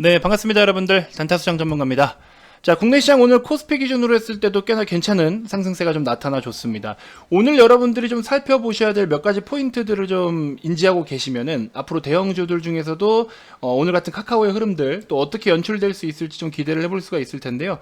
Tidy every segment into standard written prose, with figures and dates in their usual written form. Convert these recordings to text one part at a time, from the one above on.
네, 반갑습니다 여러분들. 단타수장 전문가입니다. 자, 국내 시장 오늘 코스피 기준으로 했을 때도 꽤나 괜찮은 상승세가 좀 나타나 줬습니다. 오늘 여러분들이 좀 살펴보셔야 될 몇 가지 포인트들을 좀 인지하고 계시면은 앞으로 대형주들 중에서도 오늘 같은 카카오의 흐름들 또 어떻게 연출될 수 있을지 좀 기대를 해볼 수가 있을 텐데요.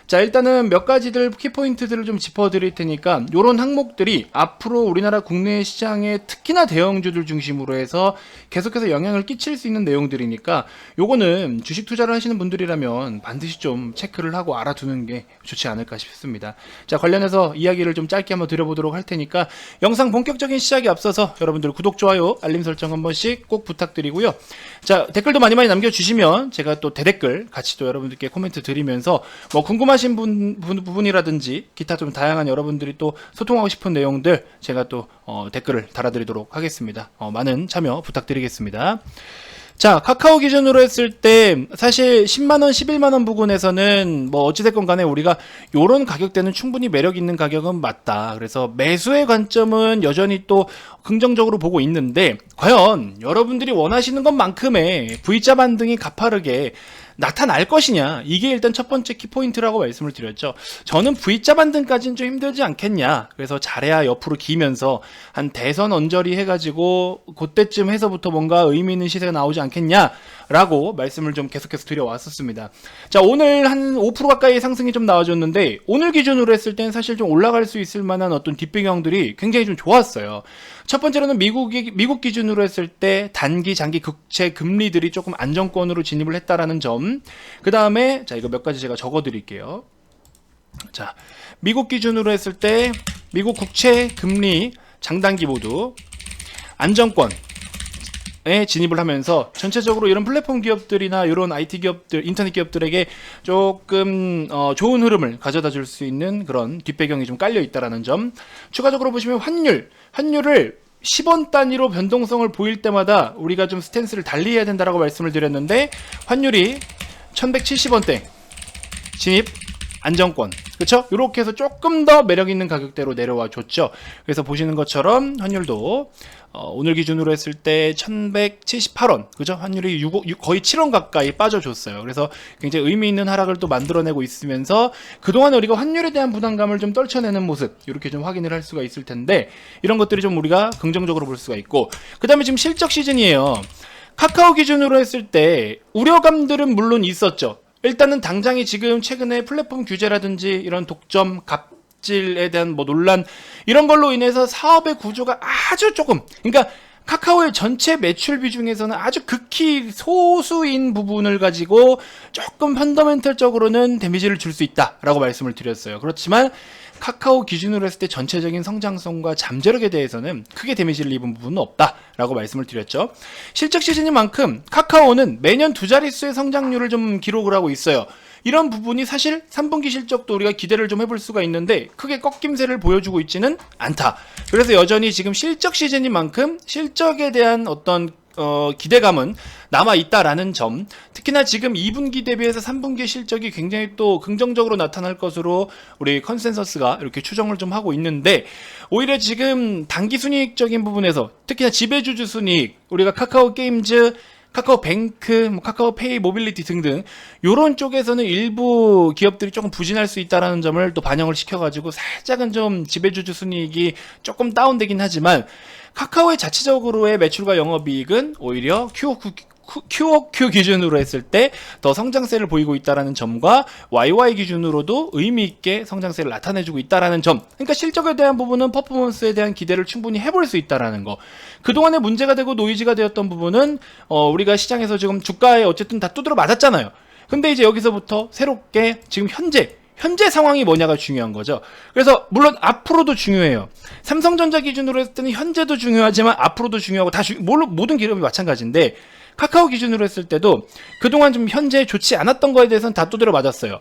자, 일단은 몇 가지들 키포인트들을 좀 짚어드릴 테니까 요런 항목들이 앞으로 우리나라 국내 시장에 특히나 대형주들 중심으로 해서 계속해서 영향을 끼칠 수 있는 내용들이니까 요거는 주식 투자를 하시는 분들이라면 반드시 좀 체크를 하고 알아두는 게 좋지 않을까 싶습니다. 자, 관련해서 이야기를 좀 짧게 한번 드려보도록 할 테니까 영상 본격적인 시작에 앞서서 여러분들 구독, 좋아요, 알림 설정 한 번씩 꼭 부탁드리고요. 자, 댓글도 많이 남겨주시면 제가 또 대댓글 같이 또 여러분들께 코멘트 드리면서 뭐 궁금하신 부분이라든지 기타 좀 다양한 여러분들이 또 소통하고 싶은 내용들 제가 또 댓글을 달아드리도록 하겠습니다. 많은 참여 부탁드리겠습니다. 자, 카카오 기준으로 했을 때 사실 10만원, 11만원 부근에서는 뭐 어찌됐건 간에 우리가 요런 가격대는 충분히 매력 있는 가격은 맞다. 그래서 매수의 관점은 여전히 또 긍정적으로 보고 있는데 과연 여러분들이 원하시는 것만큼의 V자 반등이 가파르게 나타날 것이냐, 이게 일단 첫 번째 키포인트라고 말씀을 드렸죠. 저는 V자 반등까지는 좀 힘들지 않겠냐, 그래서 잘해야 옆으로 기면서 한 대선 언저리 해가지고 그때쯤 해서부터 뭔가 의미 있는 시세가 나오지 않겠냐 라고 말씀을 좀 계속해서 드려왔었습니다. 자, 오늘 한 5% 가까이 상승이 좀 나와줬는데 오늘 기준으로 했을 땐 사실 좀 올라갈 수 있을 만한 어떤 뒷배경들이 굉장히 좀 좋았어요. 첫 번째로는 미국 기준으로 했을 때 단기, 장기 국채 금리들이 조금 안정권으로 진입을 했다라는 점. 그 다음에 자, 이거 몇 가지 제가 적어 드릴게요. 자, 미국 기준으로 했을 때 미국 국채 금리 장단기 모두 안정권 에 진입을 하면서 전체적으로 이런 플랫폼 기업들이나 이런 IT 기업들, 인터넷 기업들에게 조금 좋은 흐름을 가져다 줄 수 있는 그런 뒷배경이 좀 깔려 있다라는 점. 추가적으로 보시면 환율을 10원 단위로 변동성을 보일 때마다 우리가 좀 스탠스를 달리해야 된다라고 말씀을 드렸는데 환율이 1170원대 진입 안정권, 그렇죠? 이렇게 해서 조금 더 매력 있는 가격대로 내려와 줬죠. 그래서 보시는 것처럼 환율도 오늘 기준으로 했을 때 1178원, 그죠? 환율이 거의 7원 가까이 빠져줬어요. 그래서 굉장히 의미 있는 하락을 또 만들어내고 있으면서 그동안 우리가 환율에 대한 부담감을 좀 떨쳐내는 모습, 이렇게 좀 확인을 할 수가 있을 텐데 이런 것들이 좀 우리가 긍정적으로 볼 수가 있고, 그 다음에 지금 실적 시즌이에요. 카카오 기준으로 했을 때 우려감들은 물론 있었죠. 일단은 당장이 지금 최근에 플랫폼 규제라든지 이런 독점, 갑질에 대한 뭐 논란 이런 걸로 인해서 사업의 구조가 아주 조금, 그러니까 카카오의 전체 매출비 중에서는 아주 극히 소수인 부분을 가지고 조금 펀더멘털적으로는 데미지를 줄 수 있다라고 말씀을 드렸어요. 그렇지만 카카오 기준으로 했을 때 전체적인 성장성과 잠재력에 대해서는 크게 데미지를 입은 부분은 없다라고 말씀을 드렸죠. 실적 시즌인 만큼 카카오는 매년 두 자릿수의 성장률을 좀 기록을 하고 있어요. 이런 부분이 사실 3분기 실적도 우리가 기대를 좀 해볼 수가 있는데 크게 꺾임세를 보여주고 있지는 않다. 그래서 여전히 지금 실적 시즌인 만큼 실적에 대한 어떤 기대감은 남아있다라는 점. 특히나 지금 2분기 대비해서 3분기 실적이 굉장히 또 긍정적으로 나타날 것으로 우리 컨센서스가 이렇게 추정을 좀 하고 있는데 오히려 지금 단기 순이익적인 부분에서 특히나 지배주주 순이익, 우리가 카카오 게임즈, 카카오뱅크, 카카오페이, 모빌리티 등등 요런 쪽에서는 일부 기업들이 조금 부진할 수 있다는 점을 또 반영을 시켜가지고 살짝은 좀 지배주주 순이익이 조금 다운되긴 하지만 카카오의 자체적으로의 매출과 영업이익은 오히려 QOQ 기준으로 했을 때 더 성장세를 보이고 있다는 점과 YY 기준으로도 의미있게 성장세를 나타내주고 있다는 점. 그러니까 실적에 대한 부분은 퍼포먼스에 대한 기대를 충분히 해볼 수 있다는 거. 그동안에 문제가 되고 노이즈가 되었던 부분은 우리가 시장에서 지금 주가에 어쨌든 다 두드려 맞았잖아요. 근데 이제 여기서부터 새롭게 지금 현재 상황이 뭐냐가 중요한 거죠. 그래서 물론 앞으로도 중요해요. 삼성전자 기준으로 했을 때는 현재도 중요하지만 앞으로도 중요하고 모든 기업이 마찬가지인데 카카오 기준으로 했을 때도 그동안 좀 현재 좋지 않았던 거에 대해서는 다 두드려 맞았어요.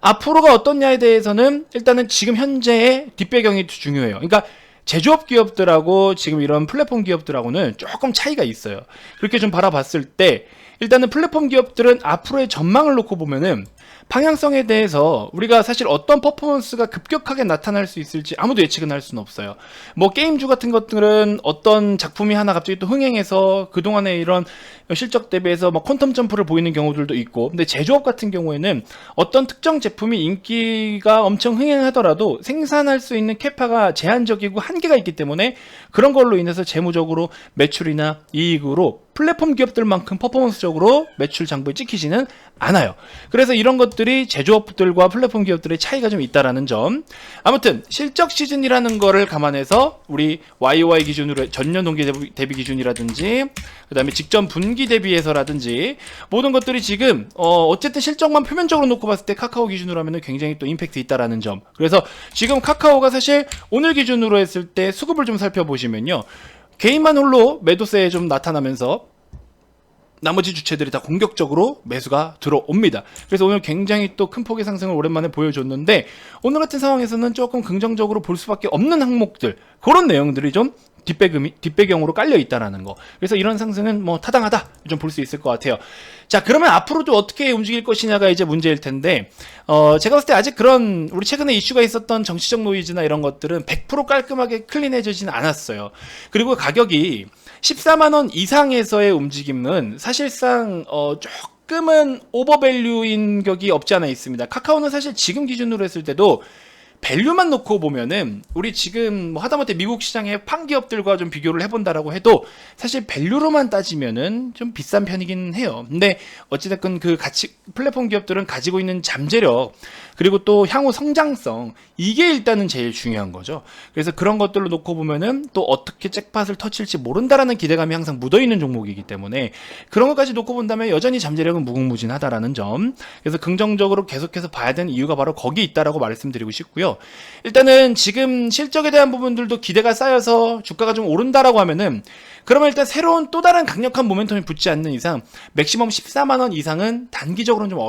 앞으로가 어떻냐에 대해서는 일단은 지금 현재의 뒷배경이 중요해요. 그러니까 제조업 기업들하고 지금 이런 플랫폼 기업들하고는 조금 차이가 있어요. 그렇게 좀 바라봤을 때 일단은 플랫폼 기업들은 앞으로의 전망을 놓고 보면은 방향성에 대해서 우리가 사실 어떤 퍼포먼스가 급격하게 나타날 수 있을지 아무도 예측은 할 수는 없어요. 뭐 게임주 같은 것들은 어떤 작품이 하나 갑자기 또 흥행해서 그동안에 이런 실적 대비해서 막 퀀텀 점프를 보이는 경우들도 있고, 근데 제조업 같은 경우에는 어떤 특정 제품이 인기가 엄청 흥행하더라도 생산할 수 있는 캐파가 제한적이고 한계가 있기 때문에 그런 걸로 인해서 재무적으로 매출이나 이익으로 플랫폼 기업들만큼 퍼포먼스적으로 매출 장부에 찍히지는 않아요. 그래서 이런 것들이 제조업들과 플랫폼 기업들의 차이가 좀 있다라는 점. 아무튼 실적 시즌이라는 거를 감안해서 우리 YOY 기준으로 전년 동기 대비 기준이라든지 그다음에 직전 분기 대비해서라든지 모든 것들이 지금 어쨌든 실적만 표면적으로 놓고 봤을 때 카카오 기준으로 하면은 굉장히 또 임팩트 있다라는 점. 그래서 지금 카카오가 사실 오늘 기준으로 했을 때 수급을 좀 살펴보시면요. 개인만 홀로 매도세에 좀 나타나면서 나머지 주체들이 다 공격적으로 매수가 들어옵니다. 그래서 오늘 굉장히 또 큰 폭의 상승을 오랜만에 보여줬는데 오늘 같은 상황에서는 조금 긍정적으로 볼 수밖에 없는 항목들, 그런 내용들이 좀 뒷배경으로 깔려 있다라는 거. 그래서 이런 상승은 뭐 타당하다 좀 볼 수 있을 것 같아요. 자, 그러면 앞으로도 어떻게 움직일 것이냐가 이제 문제일 텐데 제가 봤을 때 아직 그런 우리 최근에 이슈가 있었던 정치적 노이즈나 이런 것들은 100% 깔끔하게 클린해지지는 않았어요. 그리고 가격이 14만원 이상에서의 움직임은 사실상 조금은 오버밸류인 격이 없지 않아 있습니다. 카카오는 사실 지금 기준으로 했을 때도 밸류만 놓고 보면은 우리 지금 뭐 하다못해 미국 시장의 팡기업들과 좀 비교를 해본다라고 해도 사실 밸류로만 따지면은 좀 비싼 편이긴 해요. 근데 어찌됐건 그 가치 플랫폼 기업들은 가지고 있는 잠재력 그리고 또 향후 성장성, 이게 일단은 제일 중요한 거죠. 그래서 그런 것들로 놓고 보면은 또 어떻게 잭팟을 터칠지 모른다라는 기대감이 항상 묻어있는 종목이기 때문에 그런 것까지 놓고 본다면 여전히 잠재력은 무궁무진하다라는 점. 그래서 긍정적으로 계속해서 봐야 되는 이유가 바로 거기 있다라고 말씀드리고 싶고요. 일단은 지금 실적에 대한 부분들도 기대가 쌓여서 주가가 좀 오른다라고 하면은 그러면 일단 새로운 또 다른 강력한 모멘텀이 붙지 않는 이상 맥시멈 14만원 이상은 단기적으로는 좀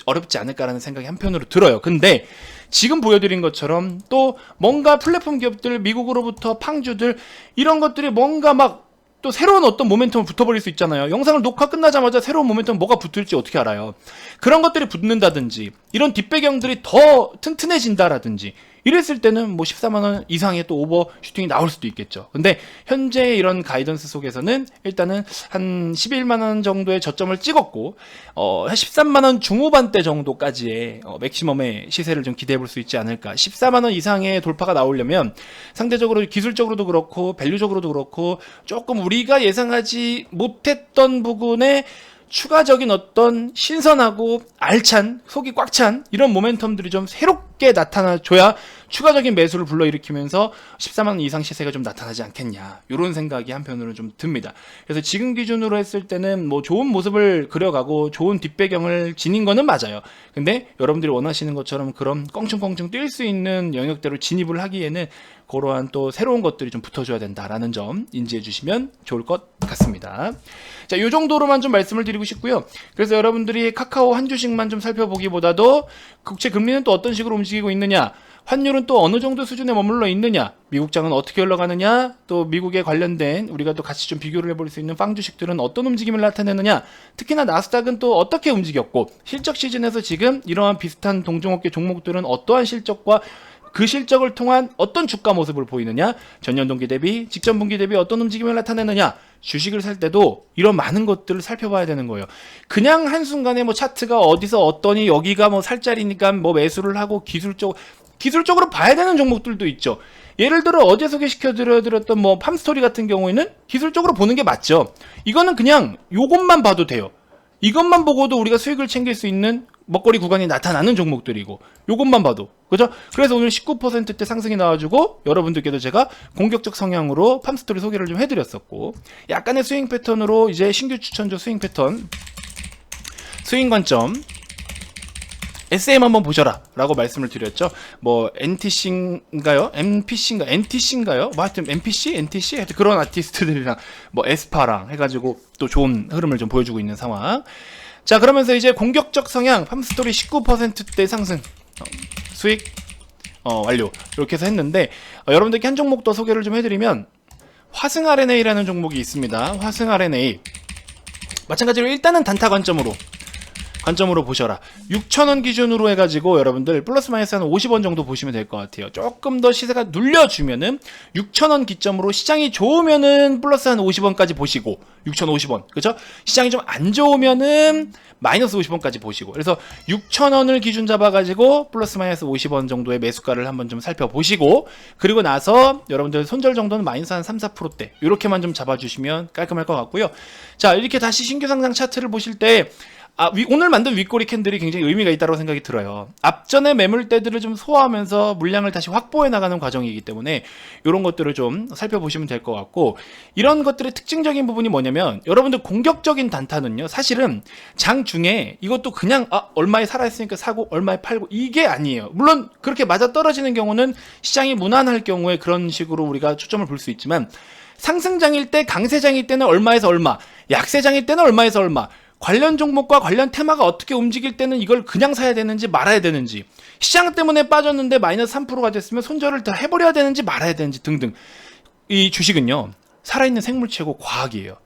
어렵지 않을까라는 생각이 한편으로 들어요. 근데 지금 보여드린 것처럼 또 뭔가 플랫폼 기업들, 미국으로부터 팡주들 이런 것들이 뭔가 막 또 새로운 어떤 모멘텀을 붙어버릴 수 있잖아요. 영상을 녹화 끝나자마자 새로운 모멘텀 뭐가 붙을지 어떻게 알아요. 그런 것들이 붙는다든지 이런 뒷배경들이 더 튼튼해진다라든지 이랬을 때는 뭐 14만원 이상의 또 오버슈팅이 나올 수도 있겠죠. 근데 현재 이런 가이던스 속에서는 일단은 한 11만원 정도의 저점을 찍었고 한 13만원 중후반대 정도까지의 맥시멈의 시세를 좀 기대해 볼 수 있지 않을까. 14만원 이상의 돌파가 나오려면 상대적으로 기술적으로도 그렇고 밸류적으로도 그렇고 조금 우리가 예상하지 못했던 부분에 추가적인 어떤 신선하고 알찬, 속이 꽉 찬 이런 모멘텀들이 좀 새롭게 나타나줘야 추가적인 매수를 불러일으키면서 14만원 이상 시세가 좀 나타나지 않겠냐, 이런 생각이 한편으로는 좀 듭니다. 그래서 지금 기준으로 했을 때는 뭐 좋은 모습을 그려가고 좋은 뒷배경을 지닌 거는 맞아요. 근데 여러분들이 원하시는 것처럼 그런 껑충껑충 뛸 수 있는 영역대로 진입을 하기에는 그러한 또 새로운 것들이 좀 붙어줘야 된다라는 점 인지해 주시면 좋을 것 같습니다. 자, 요 정도로만 좀 말씀을 드리고 싶고요. 그래서 여러분들이 카카오 한 주씩만 좀 살펴보기보다도 국채 금리는 또 어떤 식으로 움직이고 있느냐, 환율은 또 어느 정도 수준에 머물러 있느냐, 미국장은 어떻게 흘러가느냐, 또 미국에 관련된 우리가 또 같이 좀 비교를 해볼 수 있는 빵 주식들은 어떤 움직임을 나타내느냐, 특히나 나스닥은 또 어떻게 움직였고 실적 시즌에서 지금 이러한 비슷한 동종업계 종목들은 어떠한 실적과 그 실적을 통한 어떤 주가 모습을 보이느냐, 전년 동기 대비, 직전 분기 대비 어떤 움직임을 나타내느냐, 주식을 살 때도 이런 많은 것들을 살펴봐야 되는 거예요. 그냥 한순간에 뭐 차트가 어디서 어떠니 여기가 뭐 살 자리니까 뭐 매수를 하고 기술적으로 봐야 되는 종목들도 있죠. 예를 들어 어제 소개시켜드렸던 뭐 팜스토리 같은 경우에는 기술적으로 보는 게 맞죠. 이거는 그냥 요것만 봐도 돼요. 이것만 보고도 우리가 수익을 챙길 수 있는 먹거리 구간이 나타나는 종목들이고, 요것만 봐도 그죠? 그래서 오늘 19%대 상승이 나와주고 여러분들께도 제가 공격적 성향으로 팜스토리 소개를 좀 해드렸었고, 약간의 스윙 패턴으로 이제 신규 추천주 스윙 패턴, 스윙 관점 SM 한번 보셔라 라고 말씀을 드렸죠. 뭐 NTC인가요? NTC인가요? 뭐 하여튼 NPC? NTC? 하여튼 그런 아티스트들이랑 뭐 에스파랑 해가지고 또 좋은 흐름을 좀 보여주고 있는 상황. 자, 그러면서 이제 공격적 성향 팜스토리 19%대 상승 수익 완료, 이렇게 해서 했는데 여러분들께 한 종목 더 소개를 좀 해드리면 화승 RNA라는 종목이 있습니다. 화승 RNA 마찬가지로 일단은 단타 관점으로 관점으로 보셔라. 6,000원 기준으로 해가지고 여러분들 플러스 마이너스 한 50원 정도 보시면 될 것 같아요. 조금 더 시세가 눌려주면은 6,000원 기점으로 시장이 좋으면은 플러스 한 50원까지 보시고 6,050원 그죠? 시장이 좀 안 좋으면은 마이너스 50원까지 보시고 그래서 6,000원을 기준 잡아가지고 플러스 마이너스 50원 정도의 매수가를 한번 좀 살펴보시고 그리고 나서 여러분들 손절 정도는 마이너스 한 3, 4%대 이렇게만 좀 잡아주시면 깔끔할 것 같고요. 자 이렇게 다시 신규 상장 차트를 보실 때 오늘 만든 윗꼬리 캔들이 굉장히 의미가 있다고 생각이 들어요. 앞전에 매물대들을 좀 소화하면서 물량을 다시 확보해 나가는 과정이기 때문에 이런 것들을 좀 살펴보시면 될 것 같고 이런 것들의 특징적인 부분이 뭐냐면 여러분들 공격적인 단타는요 사실은 장 중에 이것도 그냥 얼마에 살아있으니까 사고 얼마에 팔고 이게 아니에요. 물론 그렇게 맞아 떨어지는 경우는 시장이 무난할 경우에 그런 식으로 우리가 초점을 볼 수 있지만 상승장일 때 강세장일 때는 얼마에서 얼마 약세장일 때는 얼마에서 얼마 관련 종목과 관련 테마가 어떻게 움직일 때는 이걸 그냥 사야 되는지 말아야 되는지 시장 때문에 빠졌는데 마이너스 3%가 됐으면 손절을 더 해버려야 되는지 말아야 되는지 등등 이 주식은요 살아있는 생물체고 과학이에요.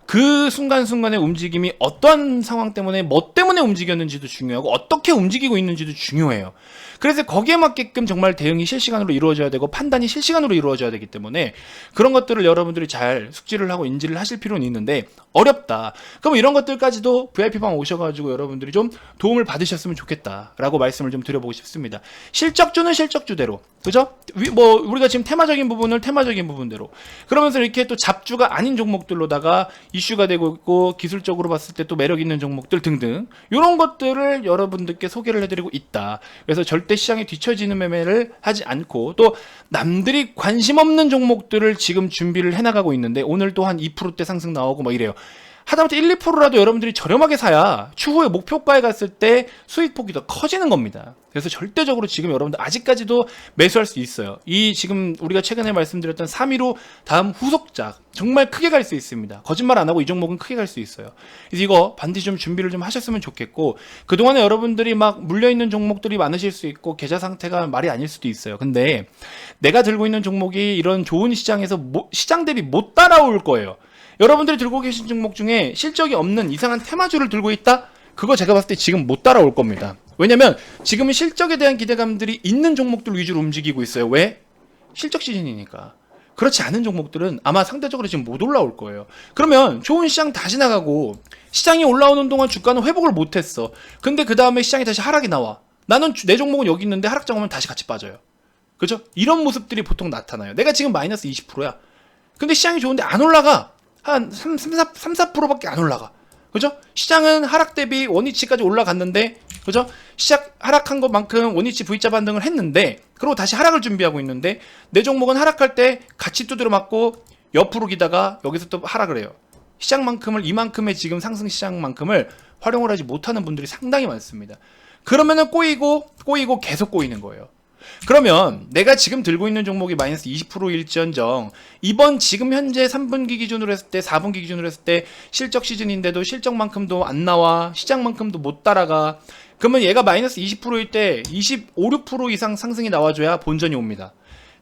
그 순간순간의 움직임이 어떤 상황 때문에 뭐 때문에 움직였는지도 중요하고 어떻게 움직이고 있는지도 중요해요. 그래서 거기에 맞게끔 정말 대응이 실시간으로 이루어져야 되고 판단이 실시간으로 이루어져야 되기 때문에 그런 것들을 여러분들이 잘 숙지를 하고 인지를 하실 필요는 있는데 어렵다. 그럼 이런 것들까지도 VIP방 오셔가지고 여러분들이 좀 도움을 받으셨으면 좋겠다라고 말씀을 좀 드려보고 싶습니다. 실적주는 실적주대로 그죠? 뭐 우리가 지금 테마적인 부분을 테마적인 부분대로 그러면서 이렇게 또 잡주가 아닌 종목들로다가 이슈가 되고 있고 기술적으로 봤을 때 또 매력 있는 종목들 등등 이런 것들을 여러분들께 소개를 해드리고 있다. 그래서 절대 시장에 뒤처지는 매매를 하지 않고 또 남들이 관심 없는 종목들을 지금 준비를 해나가고 있는데 오늘 또 한 2%대 상승 나오고 막 이래요. 하다못해 1, 2%라도 여러분들이 저렴하게 사야 추후에 목표가에 갔을 때 수익폭이 더 커지는 겁니다. 그래서 절대적으로 지금 여러분들 아직까지도 매수할 수 있어요. 이 지금 우리가 최근에 말씀드렸던 315 다음 후속작 정말 크게 갈 수 있습니다. 거짓말 안 하고 이 종목은 크게 갈 수 있어요. 그래서 이거 반드시 좀 준비를 좀 하셨으면 좋겠고 그동안에 여러분들이 막 물려있는 종목들이 많으실 수 있고 계좌 상태가 말이 아닐 수도 있어요. 근데 내가 들고 있는 종목이 이런 좋은 시장에서 시장 대비 못 따라올 거예요. 여러분들이 들고 계신 종목 중에 실적이 없는 이상한 테마주를 들고 있다? 그거 제가 봤을 때 지금 못 따라올 겁니다. 왜냐면 지금은 실적에 대한 기대감들이 있는 종목들 위주로 움직이고 있어요. 왜? 실적 시즌이니까. 그렇지 않은 종목들은 아마 상대적으로 지금 못 올라올 거예요. 그러면 좋은 시장 다 지나가고 시장이 올라오는 동안 주가는 회복을 못했어. 근데 그 다음에 시장이 다시 하락이 나와. 나는 내 종목은 여기 있는데 하락장 오면 다시 같이 빠져요. 그죠? 이런 모습들이 보통 나타나요. 내가 지금 마이너스 20%야. 근데 시장이 좋은데 안 올라가. 한 3, 4%밖에 안 올라가. 그죠? 시장은 하락 대비 원위치까지 올라갔는데, 그죠? 시작 하락한 것만큼 원위치 V자 반등을 했는데, 그리고 다시 하락을 준비하고 있는데, 내 종목은 하락할 때 같이 두드려 맞고 옆으로 기다가 여기서 또 하락을 해요. 시장만큼을 이만큼의 지금 상승 시장만큼을 활용을 하지 못하는 분들이 상당히 많습니다. 그러면은 꼬이고 계속 꼬이는 거예요. 그러면 내가 지금 들고 있는 종목이 마이너스 20%일지언정 이번 지금 현재 3분기 기준으로 했을 때 4분기 기준으로 했을 때 실적 시즌인데도 실적만큼도 안 나와 시장만큼도 못 따라가 그러면 얘가 마이너스 20%일 때 25, 6% 이상 상승이 나와줘야 본전이 옵니다.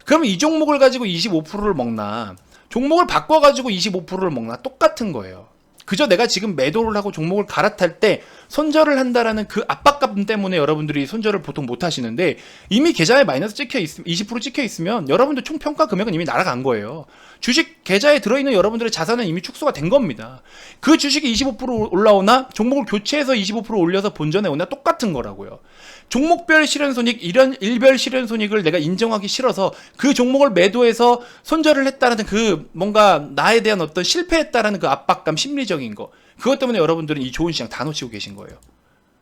그러면 이 종목을 가지고 25%를 먹나 종목을 바꿔가지고 25%를 먹나 똑같은 거예요. 그저 내가 지금 매도를 하고 종목을 갈아탈 때 손절을 한다라는 그 압박감 때문에 여러분들이 손절을 보통 못 하시는데 이미 계좌에 마이너스 찍혀 있으면 20% 찍혀 있으면 여러분들 총 평가 금액은 이미 날아간 거예요. 주식 계좌에 들어있는 여러분들의 자산은 이미 축소가 된 겁니다. 그 주식이 25% 올라오나 종목을 교체해서 25% 올려서 본전에 오나 똑같은 거라고요. 종목별 실현손익, 이런 일별 실현손익을 내가 인정하기 싫어서 그 종목을 매도해서 손절을 했다라는 그 뭔가 나에 대한 어떤 실패했다라는 그 압박감, 심리적인 거 그것 때문에 여러분들은 이 좋은 시장 다 놓치고 계신 거예요.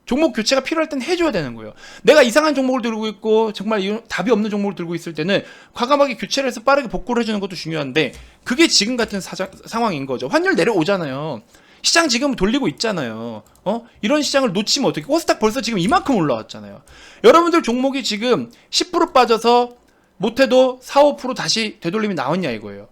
종목 교체가 필요할 땐 해줘야 되는 거예요. 내가 이상한 종목을 들고 있고 정말 답이 없는 종목을 들고 있을 때는 과감하게 교체를 해서 빠르게 복구를 해주는 것도 중요한데 그게 지금 같은 상황인 거죠. 환율 내려오잖아요. 시장 지금 돌리고 있잖아요. 이런 시장을 놓치면 어떻게? 코스닥 벌써 지금 이만큼 올라왔잖아요. 여러분들 종목이 지금 10% 빠져서 못해도 4, 5% 다시 되돌림이 나왔냐 이거예요.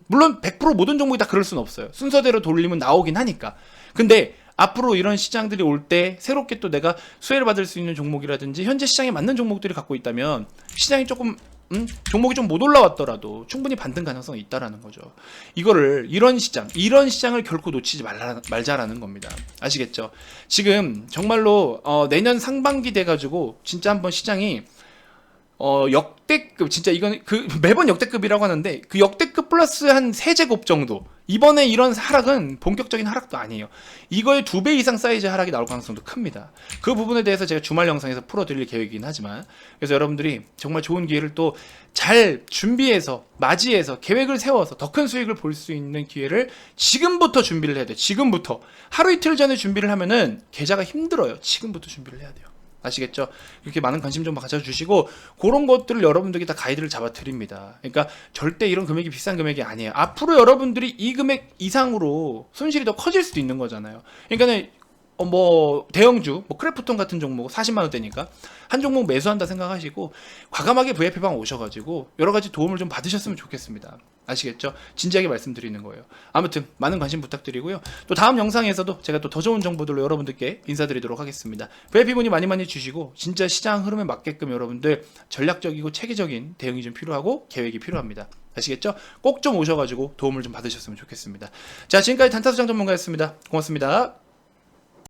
물론 100% 모든 종목이 다 그럴 수는 없어요. 순서대로 돌리면 나오긴 하니까. 근데 앞으로 이런 시장들이 올 때 새롭게 또 내가 수혜를 받을 수 있는 종목이라든지 현재 시장에 맞는 종목들이 갖고 있다면 시장이 조금 종목이 좀 못 올라왔더라도 충분히 반등 가능성이 있다라는 거죠. 이런 시장을 결코 놓치지 말자라는 겁니다. 아시겠죠? 지금 정말로 내년 상반기 돼가지고 진짜 한번 시장이 역대급, 진짜 이건 매번 역대급이라고 하는데 그 역대급 플러스 한 3제곱 정도. 이번에 이런 하락은 본격적인 하락도 아니에요. 이거의 2배 이상 사이즈 하락이 나올 가능성도 큽니다. 그 부분에 대해서 제가 주말 영상에서 풀어드릴 계획이긴 하지만, 그래서 여러분들이 정말 좋은 기회를 또 잘 준비해서 맞이해서 계획을 세워서 더 큰 수익을 볼 수 있는 기회를 지금부터 준비를 해야 돼요. 지금부터. 하루 이틀 전에 준비를 하면은 계좌가 힘들어요. 지금부터 준비를 해야 돼요. 아시겠죠? 이렇게 많은 관심 좀 가져주시고, 그런 것들을 여러분들께 다 가이드를 잡아 드립니다. 그러니까 절대 이런 금액이 비싼 금액이 아니에요. 앞으로 여러분들이 이 금액 이상으로 손실이 더 커질 수도 있는 거잖아요. 그러니까는 대형주, 크래프톤 같은 종목 40만 원대니까 한 종목 매수한다 생각하시고 과감하게 VIP방 오셔가지고 여러 가지 도움을 좀 받으셨으면 좋겠습니다. 아시겠죠? 진지하게 말씀드리는 거예요. 아무튼 많은 관심 부탁드리고요. 또 다음 영상에서도 제가 또 더 좋은 정보들로 여러분들께 인사드리도록 하겠습니다. VIP 문의 많이 주시고 진짜 시장 흐름에 맞게끔 여러분들 전략적이고 체계적인 대응이 좀 필요하고 계획이 필요합니다. 아시겠죠? 꼭 좀 오셔가지고 도움을 좀 받으셨으면 좋겠습니다. 자, 지금까지 단타수장 전문가였습니다. 고맙습니다.